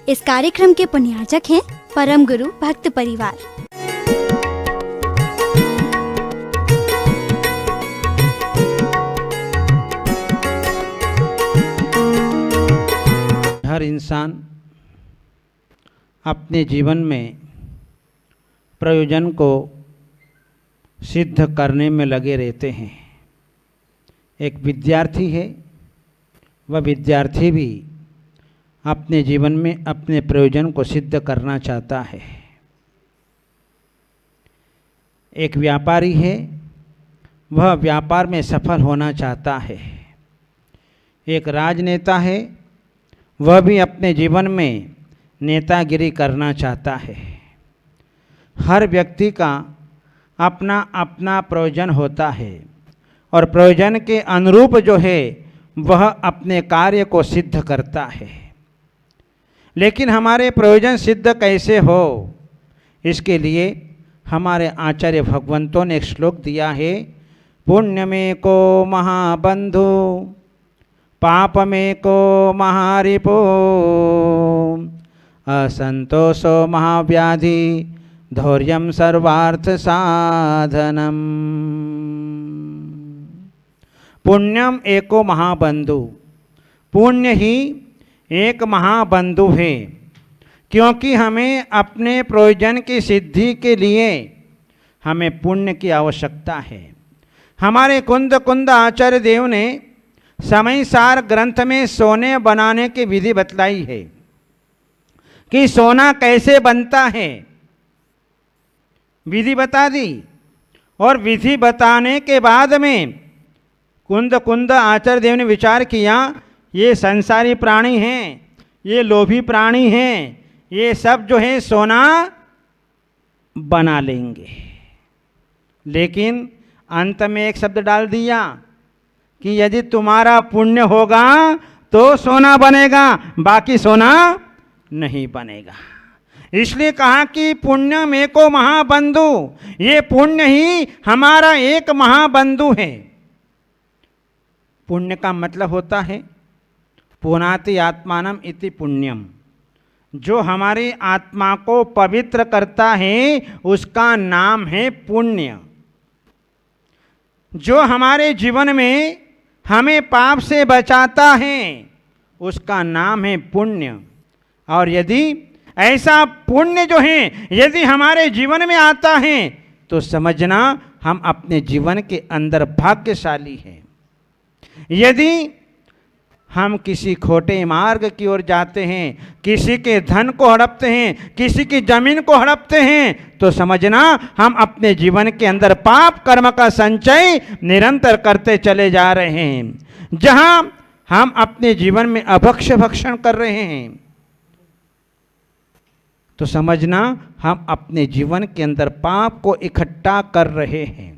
इस कार्यक्रम के पुण्यार्चक हैं परम गुरु भक्त परिवार। हर इंसान अपने जीवन में प्रयोजन को सिद्ध करने में लगे रहते हैं। एक विद्यार्थी है, वह विद्यार्थी भी अपने जीवन में अपने प्रयोजन को सिद्ध करना चाहता है। एक व्यापारी है, वह व्यापार में सफल होना चाहता है। एक राजनेता है, वह भी अपने जीवन में नेतागिरी करना चाहता है। हर व्यक्ति का अपना अपना प्रयोजन होता है और प्रयोजन के अनुरूप जो है वह अपने कार्य को सिद्ध करता है। लेकिन हमारे प्रयोजन सिद्ध कैसे हो, इसके लिए हमारे आचार्य भगवंतों ने एक श्लोक दिया है। पुण्य में को महाबंधु, पाप में को महारिपो, असंतोषो महाव्याधि, धैर्यं सर्वार्थ साधनम। पुण्यम एको महाबंधु, पुण्य ही एक महाबंधु है, क्योंकि हमें अपने प्रयोजन की सिद्धि के लिए हमें पुण्य की आवश्यकता है। हमारे कुंद आचार्य देव ने समय सार ग्रंथ में सोने बनाने की विधि बतलाई है कि सोना कैसे बनता है, विधि बता दी। और विधि बताने के बाद में कुंद आचार्य देव ने विचार किया, ये संसारी प्राणी हैं, ये लोभी प्राणी हैं, ये सब जो है सोना बना लेंगे। लेकिन अंत में एक शब्द डाल दिया कि यदि तुम्हारा पुण्य होगा तो सोना बनेगा, बाकी सोना नहीं बनेगा। इसलिए कहा कि पुण्य में को महाबंधु, ये पुण्य ही हमारा एक महाबंधु है। पुण्य का मतलब होता है पुनाति आत्मानम इति पुण्यम, जो हमारी आत्मा को पवित्र करता है उसका नाम है पुण्य। जो हमारे जीवन में हमें पाप से बचाता है उसका नाम है पुण्य। और यदि ऐसा पुण्य जो है यदि हमारे जीवन में आता है तो समझना हम अपने जीवन के अंदर भाग्यशाली हैं। यदि हम किसी खोटे मार्ग की ओर जाते हैं, किसी के धन को हड़पते हैं, किसी की जमीन को हड़पते हैं, तो समझना हम अपने जीवन के अंदर पाप कर्म का संचय निरंतर करते चले जा रहे हैं। जहां हम अपने जीवन में अभक्ष्य भक्षण कर रहे हैं तो समझना हम अपने जीवन के अंदर पाप को इकट्ठा कर रहे हैं।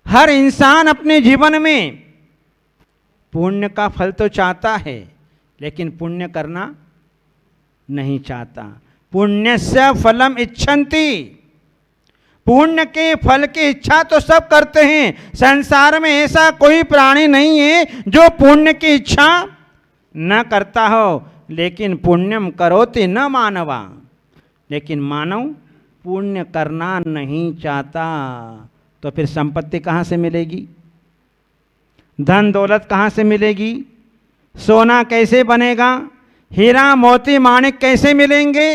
हर इंसान अपने जीवन में पुण्य का फल तो चाहता है, लेकिन पुण्य करना नहीं चाहता। पुण्यस्य फलम इच्छन्ति, पुण्य के फल की इच्छा तो सब करते हैं। संसार में ऐसा कोई प्राणी नहीं है जो पुण्य की इच्छा न करता हो। लेकिन पुण्यम करोति न मानवा, लेकिन मानव पुण्य करना नहीं चाहता। तो फिर संपत्ति कहाँ से मिलेगी, धन दौलत कहाँ से मिलेगी, सोना कैसे बनेगा, हीरा मोती माणिक कैसे मिलेंगे।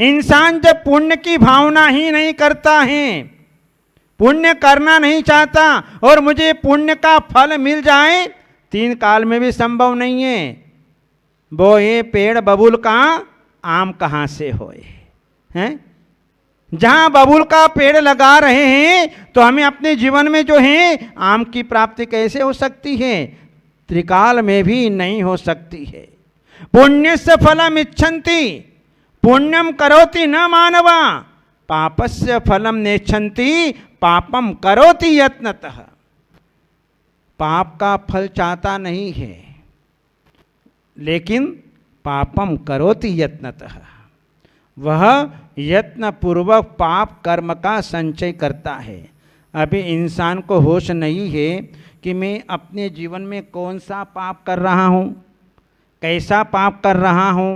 इंसान जब पुण्य की भावना ही नहीं करता है, पुण्य करना नहीं चाहता और मुझे पुण्य का फल मिल जाए, 3 काल में भी संभव नहीं है। वो ये पेड़ बबूल का आम कहाँ से होए हैं। जहाँ बबूल का पेड़ लगा रहे हैं तो हमें अपने जीवन में जो है आम की प्राप्ति कैसे हो सकती है, त्रिकाल में भी नहीं हो सकती है। पुण्यस्य फलम इच्छन्ति, पुण्यम करोति न मानवा, पापस्य फलम नेच्छन्ति, पापम करोति यत्नतः। पाप का फल चाहता नहीं है, लेकिन पापम करोति यत्नतः, वह यत्न पूर्वक पाप कर्म का संचय करता है। अभी इंसान को होश नहीं है कि मैं अपने जीवन में कौन सा पाप कर रहा हूँ, कैसा पाप कर रहा हूँ।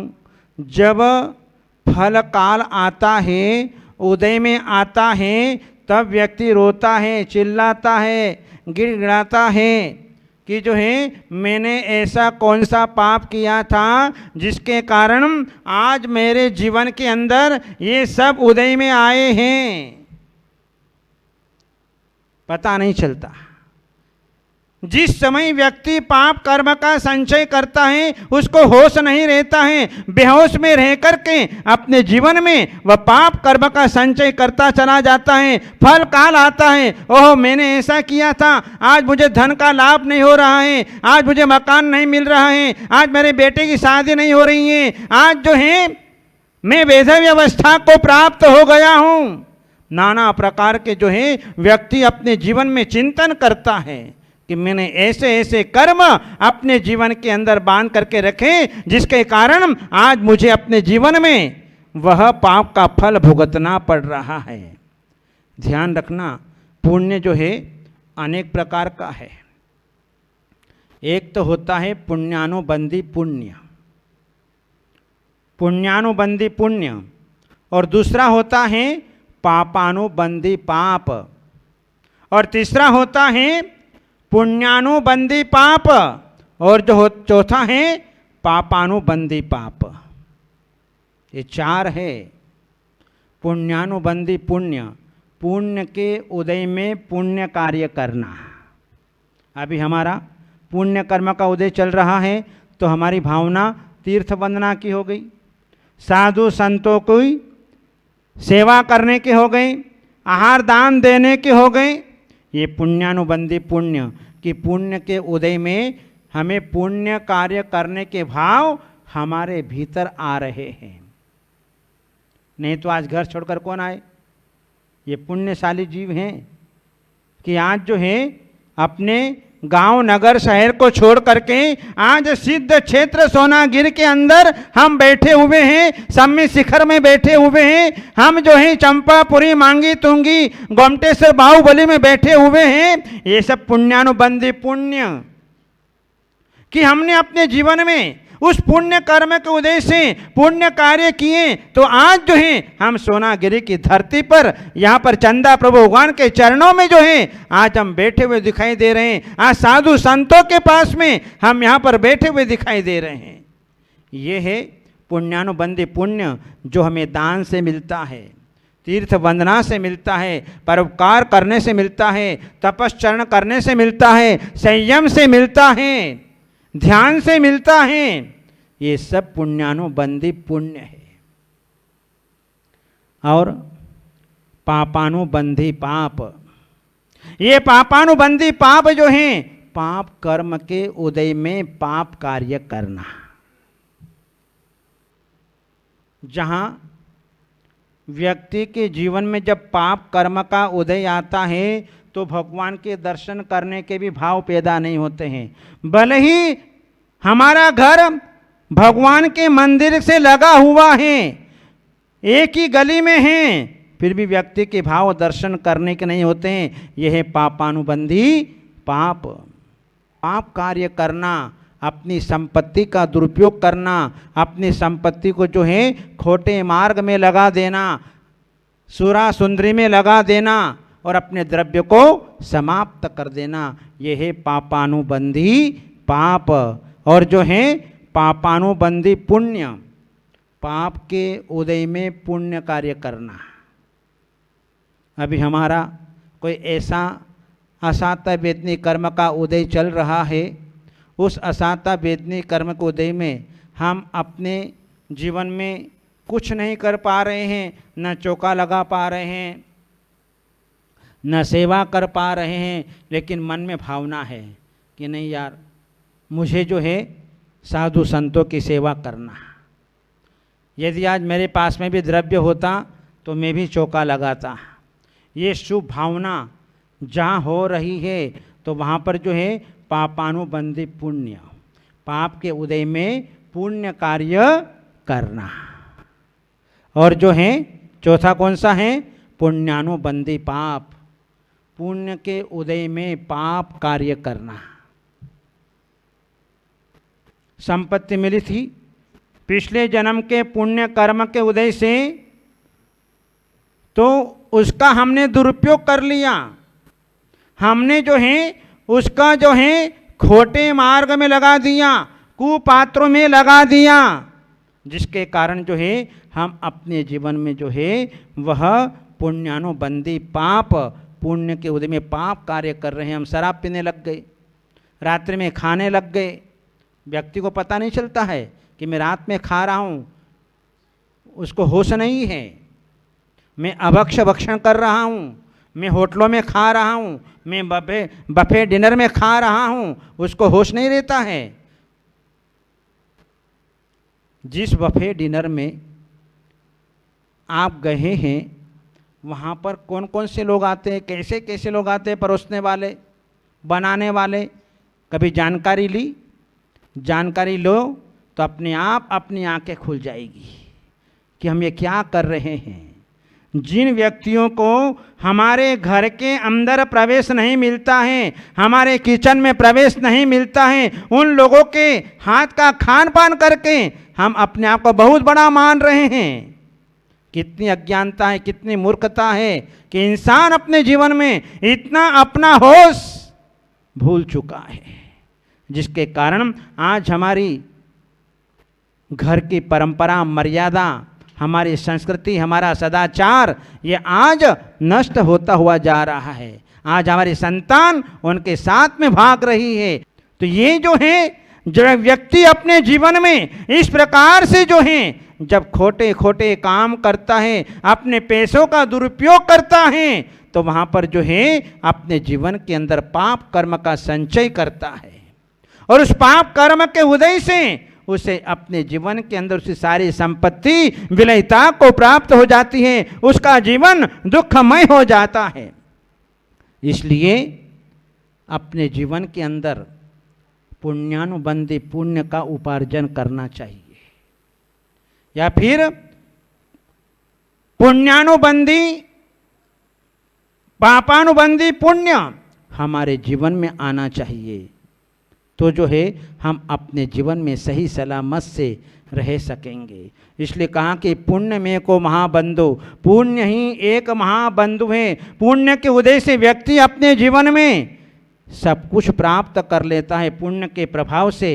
जब फल काल आता है, उदय में आता है, तब व्यक्ति रोता है, चिल्लाता है, गिड़गिड़ाता है कि जो है मैंने ऐसा कौन सा पाप किया था जिसके कारण आज मेरे जीवन के अंदर ये सब उदय में आए हैं। पता नहीं चलता। जिस समय व्यक्ति पाप कर्म का संचय करता है उसको होश नहीं रहता है, बेहोश में रह करके अपने जीवन में वह पाप कर्म का संचय करता चला जाता है। फल काल आता है, ओह मैंने ऐसा किया था, आज मुझे धन का लाभ नहीं हो रहा है, आज मुझे मकान नहीं मिल रहा है, आज मेरे बेटे की शादी नहीं हो रही है, आज जो है मैं वैधव्य अवस्था को प्राप्त हो गया हूँ। नाना प्रकार के जो है व्यक्ति अपने जीवन में चिंतन करता है कि मैंने ऐसे ऐसे कर्म अपने जीवन के अंदर बांध करके रखे जिसके कारण आज मुझे अपने जीवन में वह पाप का फल भुगतना पड़ रहा है। ध्यान रखना, पुण्य जो है अनेक प्रकार का है। एक तो होता है पुण्यानुबंधी पुण्य, पुण्यानुबंधी पुण्य, और दूसरा होता है पापानुबंधी पाप, और तीसरा होता है पुण्यानुबंधी पाप, और जो चौथा है पापानुबंधी पाप। ये चार है। पुण्यानुबंधी पुण्य, पुण्य के उदय में पुण्य कार्य करना। अभी हमारा पुण्य कर्म का उदय चल रहा है तो हमारी भावना तीर्थ वंदना की हो गई, साधु संतों की सेवा करने के हो गए, आहार दान देने के हो गए। ये पुण्यानुबंधी पुण्य कि पुण्य के उदय में हमें पुण्य कार्य करने के भाव हमारे भीतर आ रहे हैं। नहीं तो आज घर छोड़कर कौन आए? ये पुण्यशाली जीव हैं कि आज जो है अपने गांव नगर शहर को छोड़ करके आज सिद्ध क्षेत्र सोनागिर के अंदर हम बैठे हुए हैं, सम्मी शिखर में बैठे हुए हैं। हम जो है चंपापुरी, मांगी तुंगी, गोमटेश्वर, बाहुबली में बैठे हुए हैं। ये सब पुण्यानुबंधी पुण्य कि हमने अपने जीवन में उस पुण्य कर्म के उदय से पुण्य कार्य किए तो आज जो है हम सोनागिरी की धरती पर, यहाँ पर चंदा प्रभु भगवान के चरणों में जो है आज हम बैठे हुए दिखाई दे रहे हैं। आज साधु संतों के पास में हम यहाँ पर बैठे हुए दिखाई दे रहे हैं। ये है पुण्यानुबंधी पुण्य जो हमें दान से मिलता है, तीर्थ वंदना से मिलता है, परोपकार करने से मिलता है, तपश्चरण करने से मिलता है, संयम से मिलता है, ध्यान से मिलता है। ये सब पुण्यानुबंधी पुण्य है। और पापानुबंधी पाप, ये पापानुबंधी पाप जो है पाप कर्म के उदय में पाप कार्य करना। जहां व्यक्ति के जीवन में जब पाप कर्म का उदय आता है तो भगवान के दर्शन करने के भी भाव पैदा नहीं होते हैं। भले ही हमारा घर भगवान के मंदिर से लगा हुआ है, एक ही गली में है, फिर भी व्यक्ति के भाव दर्शन करने के नहीं होते हैं। यह है पापानुबंधी पाप। पाप कार्य करना, अपनी संपत्ति का दुरुपयोग करना, अपनी संपत्ति को जो है खोटे मार्ग में लगा देना, सुरा सुंदरी में लगा देना और अपने द्रव्य को समाप्त कर देना, यह है पापानुबंधी पाप। और जो है पापानुबंधी पुण्य, पाप के उदय में पुण्य कार्य करना। अभी हमारा कोई ऐसा असाता वेदनी कर्म का उदय चल रहा है, उस असाता वेदनी कर्म के उदय में हम अपने जीवन में कुछ नहीं कर पा रहे हैं, न चौका लगा पा रहे हैं, न सेवा कर पा रहे हैं, लेकिन मन में भावना है कि नहीं यार, मुझे जो है साधु संतों की सेवा करना। यदि आज मेरे पास में भी द्रव्य होता तो मैं भी चौका लगाता। ये शुभ भावना जहाँ हो रही है तो वहाँ पर जो है पापानुबंधी पुण्य, पाप के उदय में पुण्य कार्य करना। और जो है चौथा कौन सा है? पुण्यानुबंधी पाप, पुण्य के उदय में पाप कार्य करना। संपत्ति मिली थी, पिछले जन्म के पुण्य कर्म के उदय से, तो उसका हमने दुरुपयोग कर लिया। हमने जो है उसका जो है खोटे मार्ग में लगा दिया, कुपात्रों में लगा दिया, जिसके कारण जो है हम अपने जीवन में जो है वह पुण्यानुबंधी पाप, पुण्य के उदय में पाप कार्य कर रहे हैं। हम शराब पीने लग गए, रात्रि में खाने लग गए, व्यक्ति को पता नहीं चलता है कि मैं रात में खा रहा हूँ, उसको होश नहीं है। मैं अभक्ष्य भक्षण कर रहा हूँ, मैं होटलों में खा रहा हूँ, मैं बफे डिनर में खा रहा हूँ, उसको होश नहीं रहता है। जिस बफे डिनर में आप गए हैं वहाँ पर कौन कौन से लोग आते हैं, कैसे कैसे लोग आते हैं, परोसने वाले, बनाने वाले, कभी जानकारी ली? जानकारी लो तो अपने आप अपनी आंखें खुल जाएगी कि हम ये क्या कर रहे हैं। जिन व्यक्तियों को हमारे घर के अंदर प्रवेश नहीं मिलता है, हमारे किचन में प्रवेश नहीं मिलता है, उन लोगों के हाथ का खान पान करके हम अपने आप को बहुत बड़ा मान रहे हैं। कितनी अज्ञानता है, कितनी मूर्खता है कि इंसान अपने जीवन में इतना अपना होश भूल चुका है, जिसके कारण आज हमारी घर की परंपरा, मर्यादा, हमारी संस्कृति, हमारा सदाचार ये आज नष्ट होता हुआ जा रहा है। आज हमारी संतान उनके साथ में भाग रही है। तो ये जो है, जब व्यक्ति अपने जीवन में इस प्रकार से जो है जब खोटे खोटे काम करता है, अपने पैसों का दुरुपयोग करता है, तो वहाँ पर जो है अपने जीवन के अंदर पाप कर्म का संचय करता है, और उस पाप कर्म के उदय से उसे अपने जीवन के अंदर उसकी सारी संपत्ति विलयता को प्राप्त हो जाती है, उसका जीवन दुखमय हो जाता है। इसलिए अपने जीवन के अंदर पुण्यानुबंधी पुण्य का उपार्जन करना चाहिए, या फिर पुण्यानुबंधी पापानुबंधी पुण्य हमारे जीवन में आना चाहिए, तो जो है हम अपने जीवन में सही सलामत से रह सकेंगे। इसलिए कहा कि पुण्य में को महाबंधु, पुण्य ही एक महाबंधु है। पुण्य के उदय से व्यक्ति अपने जीवन में सब कुछ प्राप्त कर लेता है। पुण्य के प्रभाव से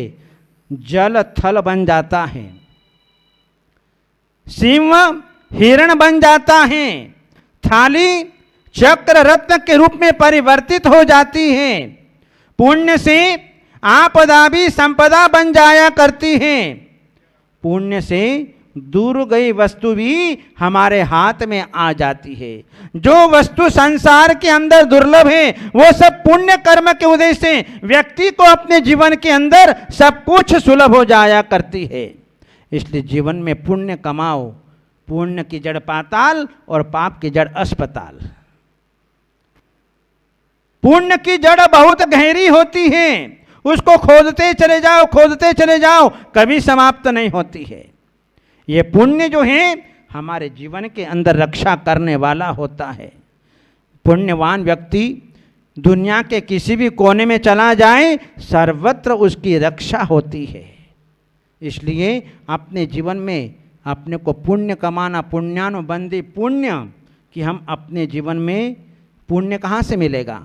जल थल बन जाता है, सिंह हिरण बन जाता है, थाली चक्र रत्न के रूप में परिवर्तित हो जाती है। पुण्य से आपदा भी संपदा बन जाया करती है। पुण्य से दूर गई वस्तु भी हमारे हाथ में आ जाती है। जो वस्तु संसार के अंदर दुर्लभ है, वो सब पुण्य कर्म के उदय से व्यक्ति को अपने जीवन के अंदर सब कुछ सुलभ हो जाया करती है। इसलिए जीवन में पुण्य कमाओ। पुण्य की जड़ पाताल और पाप की जड़ अस्पताल। पुण्य की जड़ बहुत गहरी होती है, उसको खोदते चले जाओ, खोदते चले जाओ, कभी समाप्त नहीं होती है। ये पुण्य जो है हमारे जीवन के अंदर रक्षा करने वाला होता है। पुण्यवान व्यक्ति दुनिया के किसी भी कोने में चला जाए, सर्वत्र उसकी रक्षा होती है। इसलिए अपने जीवन में अपने को पुण्य कमाना, पुण्यानुबंधी पुण्य, कि हम अपने जीवन में पुण्य कहाँ से मिलेगा?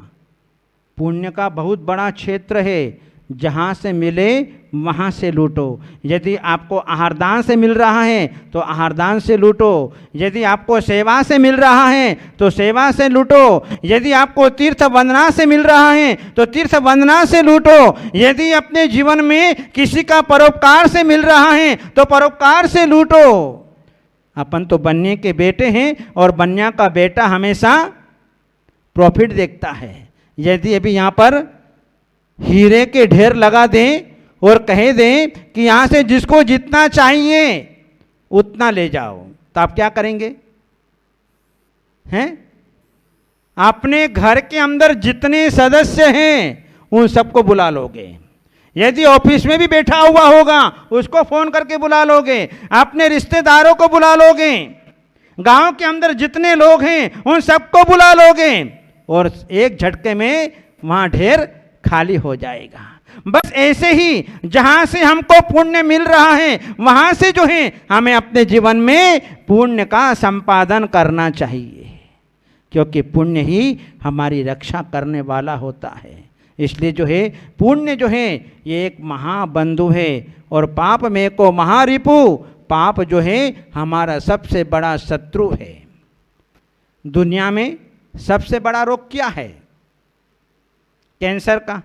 पुण्य का बहुत बड़ा क्षेत्र है, जहाँ से मिले वहाँ से लूटो। यदि आपको आहारदान से मिल रहा है तो आहारदान से लूटो, यदि आपको सेवा से मिल रहा है तो सेवा से लूटो, यदि आपको तीर्थ वंदना से मिल रहा है तो तीर्थ वंदना से लूटो, यदि अपने जीवन में किसी का परोपकार से मिल रहा है तो परोपकार से लूटो। अपन तो बन्ने के बेटे हैं और बन्या का बेटा हमेशा प्रॉफिट देखता है। यदि अभी यहाँ पर हीरे के ढेर लगा दें और कहे दें कि यहाँ से जिसको जितना चाहिए उतना ले जाओ, तो आप क्या करेंगे? हैं? अपने घर के अंदर जितने सदस्य हैं उन सबको बुला लोगे। यदि ऑफिस में भी बैठा हुआ होगा उसको फोन करके बुला लोगे, अपने रिश्तेदारों को बुला लोगे, गांव के अंदर जितने लोग हैं उन सबको बुला लोगे, और एक झटके में वहाँ ढेर खाली हो जाएगा। बस ऐसे ही जहां से हमको पुण्य मिल रहा है वहां से जो है हमें अपने जीवन में पुण्य का संपादन करना चाहिए, क्योंकि पुण्य ही हमारी रक्षा करने वाला होता है। इसलिए जो है पुण्य जो है ये एक महाबंधु है और पाप में को महारिपु, पाप जो है हमारा सबसे बड़ा शत्रु है। दुनिया में सबसे बड़ा रोग क्या है? कैंसर का।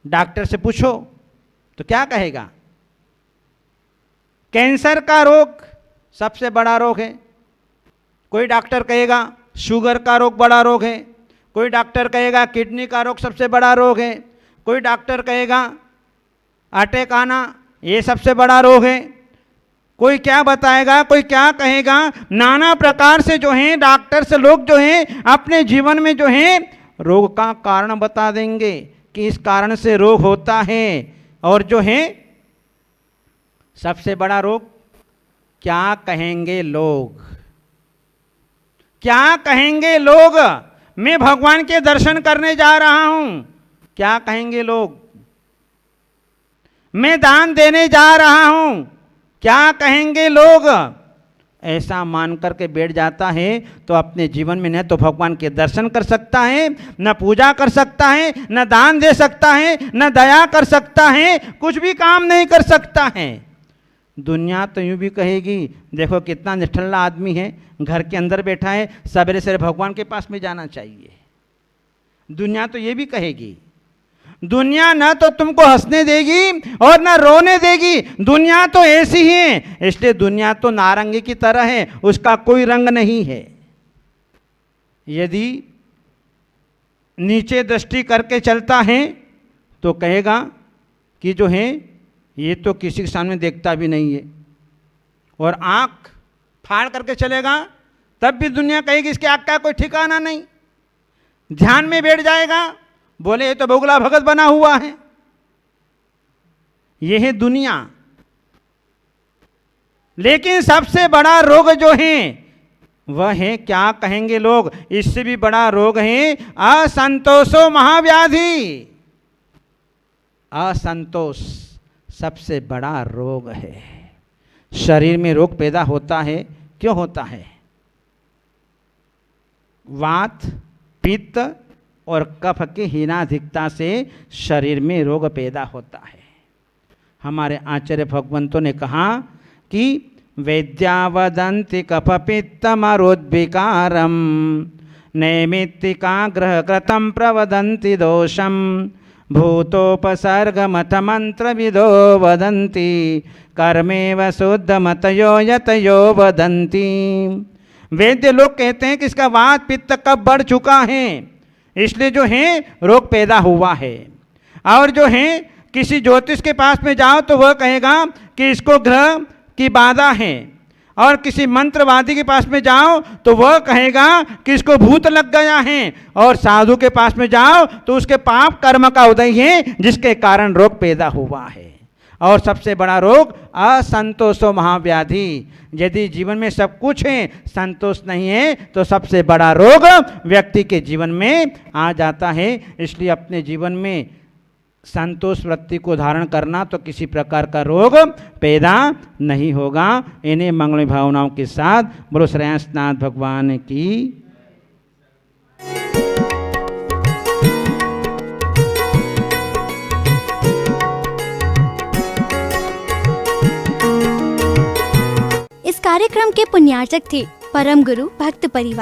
डॉक्टर से पूछो तो क्या कहेगा? कैंसर का रोग सबसे बड़ा रोग है। कोई डॉक्टर कहेगा शुगर का रोग बड़ा रोग है, कोई डॉक्टर कहेगा किडनी का रोग सबसे बड़ा रोग है, कोई डॉक्टर कहेगा अटैक आना ये सबसे बड़ा रोग है, कोई क्या बताएगा, कोई क्या कहेगा। नाना प्रकार से जो है डॉक्टर से लोग जो है अपने जीवन में जो है रोग का कारण बता देंगे कि इस कारण से रोग होता है। और जो है सबसे बड़ा रोग क्या कहेंगे लोग, क्या कहेंगे लोग? मैं भगवान के दर्शन करने जा रहा हूं, क्या कहेंगे लोग? मैं दान देने जा रहा हूं, क्या कहेंगे लोग? ऐसा मान करके बैठ जाता है तो अपने जीवन में न तो भगवान के दर्शन कर सकता है, न पूजा कर सकता है, न दान दे सकता है, न दया कर सकता है, कुछ भी काम नहीं कर सकता है। दुनिया तो यूं भी कहेगी देखो कितना निठल्ला आदमी है, घर के अंदर बैठा है, सवेरे सवेरे भगवान के पास में जाना चाहिए। दुनिया तो ये भी कहेगी। दुनिया न तो तुमको हंसने देगी और न रोने देगी, दुनिया तो ऐसी ही है। इसलिए दुनिया तो नारंगी की तरह है, उसका कोई रंग नहीं है। यदि नीचे दृष्टि करके चलता है तो कहेगा कि जो है ये तो किसी के सामने देखता भी नहीं है, और आंख फाड़ करके चलेगा तब भी दुनिया कहेगी इसके आंख का कोई ठिकाना नहीं। ध्यान में बैठ जाएगा, बोले ये तो बगुला भगत बना हुआ है। यह है दुनिया। लेकिन सबसे बड़ा रोग जो है वह है क्या कहेंगे लोग। इससे भी बड़ा रोग है असंतोषो महाव्याधि। असंतोष सबसे बड़ा रोग है। शरीर में रोग पैदा होता है, क्यों होता है? वात, पित्त और कफ की हीनाधिकता से शरीर में रोग पैदा होता है। हमारे आचार्य भगवंतों ने कहा कि वैद्या वदन्ति कफ पित्त मरोद्विकारम नैमित्तिकाग्रह कृतं प्रवदन्ति दोषम भूतोपसर्गमथ मंत्रविदो वदन्ति कर्मेव शुद्धमतयो यतयो वदन्ति। वैद्य लोग कहते हैं कि इसका वात पित्त कफ बढ़ चुका है, इसलिए जो है रोग पैदा हुआ है। और जो है किसी ज्योतिष के पास में जाओ तो वह कहेगा कि इसको ग्रह की बाधा है, और किसी मंत्रवादी के पास में जाओ तो वह कहेगा कि इसको भूत लग गया है, और साधु के पास में जाओ तो उसके पाप कर्म का उदय है जिसके कारण रोग पैदा हुआ है। और सबसे बड़ा रोग असंतोषो महाव्याधि। यदि जीवन में सब कुछ है, संतोष नहीं है, तो सबसे बड़ा रोग व्यक्ति के जीवन में आ जाता है। इसलिए अपने जीवन में संतोष वृत्ति को धारण करना तो किसी प्रकार का रोग पैदा नहीं होगा। इन्हीं मंगल भावनाओं के साथ बोलो श्रेयांसनाथ भगवान की। इस कार्यक्रम के पुण्यार्चक थे परम गुरु भक्त परिवार।